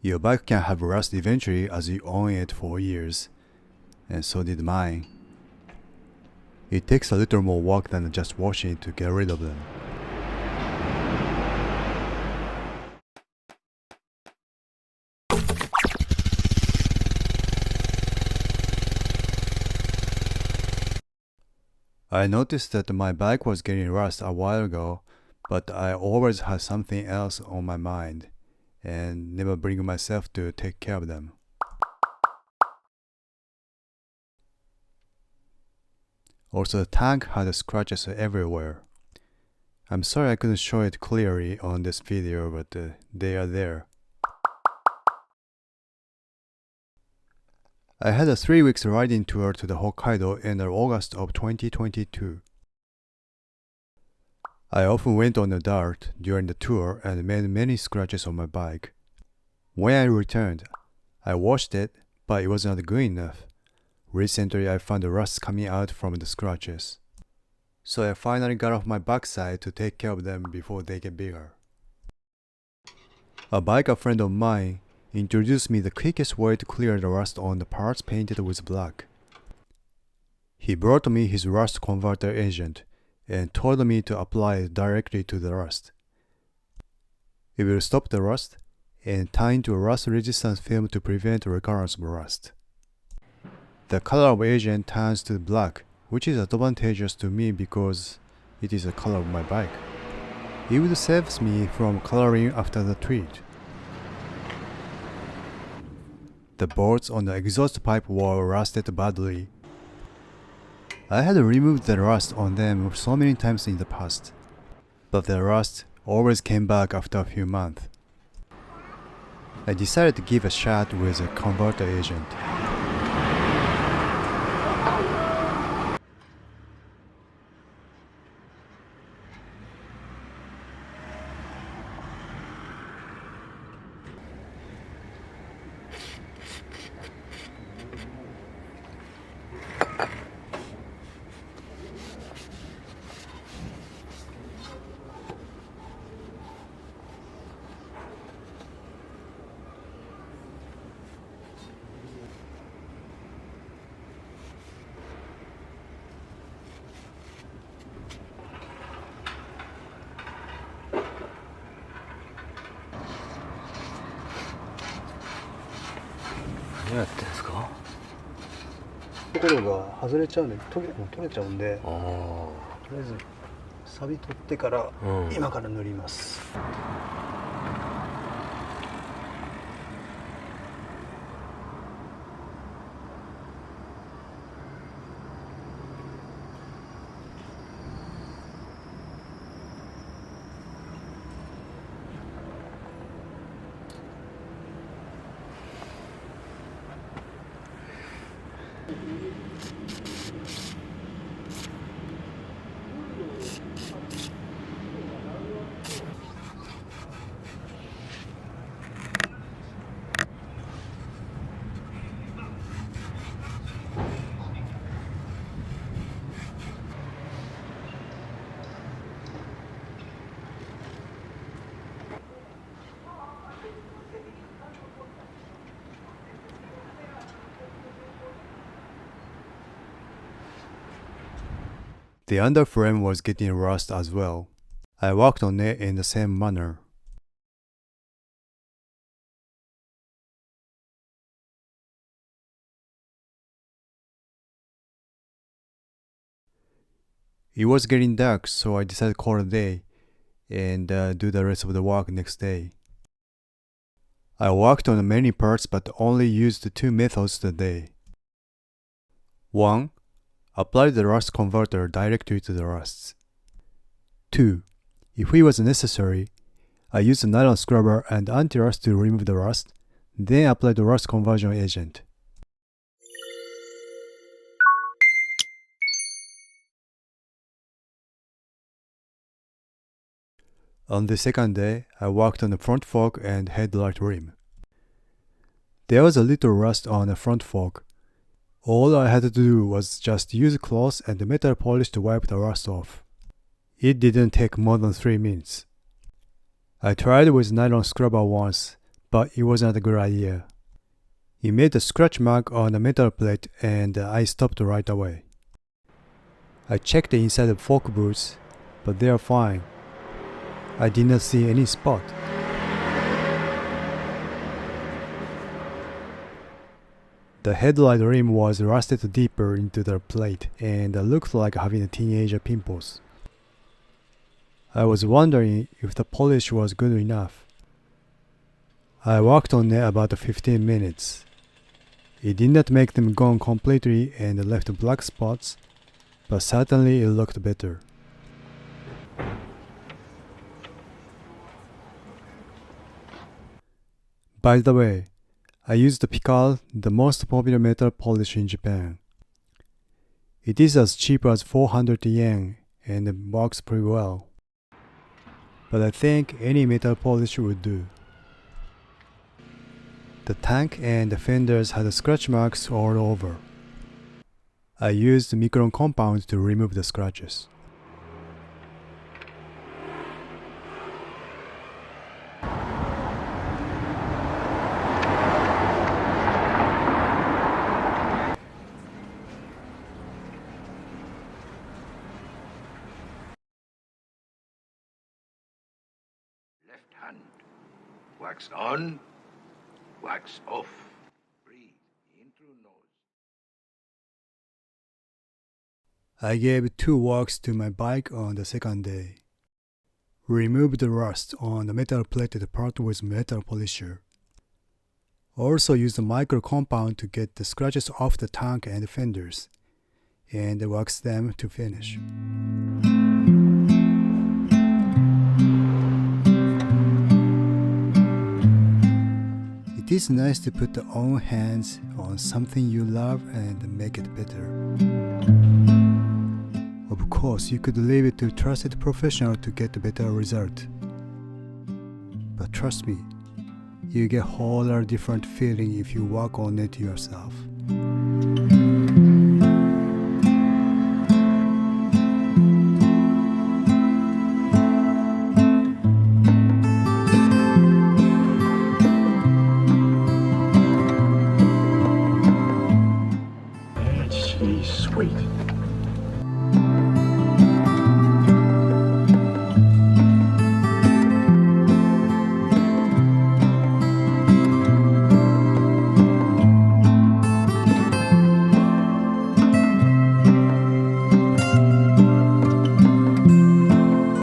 Your bike can have rust eventually as you own it for years, and so did mine. It takes a little more work than just washing to get rid of them. I noticed that my bike was getting rust a while ago, but I always had something else on my mind, and never bring myself to take care of them. Also, the tank had scratches everywhere. I'm sorry I couldn't show it clearly on this video, but they are there. I had a 3 weeks riding tour to the Hokkaido in August of 2022. I often went on the dirt during the tour and made many scratches on my bike. When I returned, I washed it, but it was not good enough. Recently, I found the rust coming out from the scratches. So I finally got off my backside to take care of them before they get bigger. A biker friend of mine introduced me the quickest way to clear the rust on the parts painted with black. He brought me his rust converter agent and told me to apply it directly to the rust. It will stop the rust and turn into a rust-resistant film to prevent recurrence of rust. The color of agent turns to black, which is advantageous to me because it is the color of my bike. It would save me from coloring after the treat. The bolts on the exhaust pipe were rusted badly. I had removed the rust on them so many times in the past, but the rust always came back after a few months. I decided to give a shot with a converter agent.何やってんですか？ところが外れちゃうんで取れちゃうんで、あとりあえずサビ取ってから、今から塗ります。The underframe was getting rust as well. I worked on it in the same manner. It was getting dark, so I decided to call it a day and do the rest of the work next day. I worked on many parts but only used 2 methods today. 1. Apply the rust converter directly to the rusts. 2. If it was necessary, I used a nylon scrubber and anti-rust to remove the rust, then apply the rust conversion agent. On the second day, I worked on the front fork and headlight rim. There was a little rust on the front fork. All I had to do was just use cloth and metal polish to wipe the rust off. It didn't take more than 3 minutes. I tried with nylon scrubber once, but it wasn't a good idea. It made a scratch mark on the metal plate and I stopped right away. I checked the inside of fork boots, but they are fine. I did not see any spot. The headlight rim was rusted deeper into the plate and looked like having teenager pimples. I was wondering if the polish was good enough. I worked on it about 15 minutes. It did not make them gone completely and left black spots, but certainly it looked better. By the way, I used the Pical, the most popular metal polish in Japan. It is as cheap as 400 yen and it works pretty well. But I think any metal polish would do. The tank and the fenders had scratch marks all over. I used Micron compound to remove the scratches. Left hand. Wax on, wax off. Breathe in through nose. I gave 2 walks to my bike on the second day. Removed the rust on the metal plated part with metal polisher. Also used the micro compound to get the scratches off the tank and fenders, and waxed them to finish. It is nice to put your own hands on something you love and make it better. Of course, you could leave it to trusted professional to get a better result. But trust me, you get a whole lot different feeling if you work on it yourself.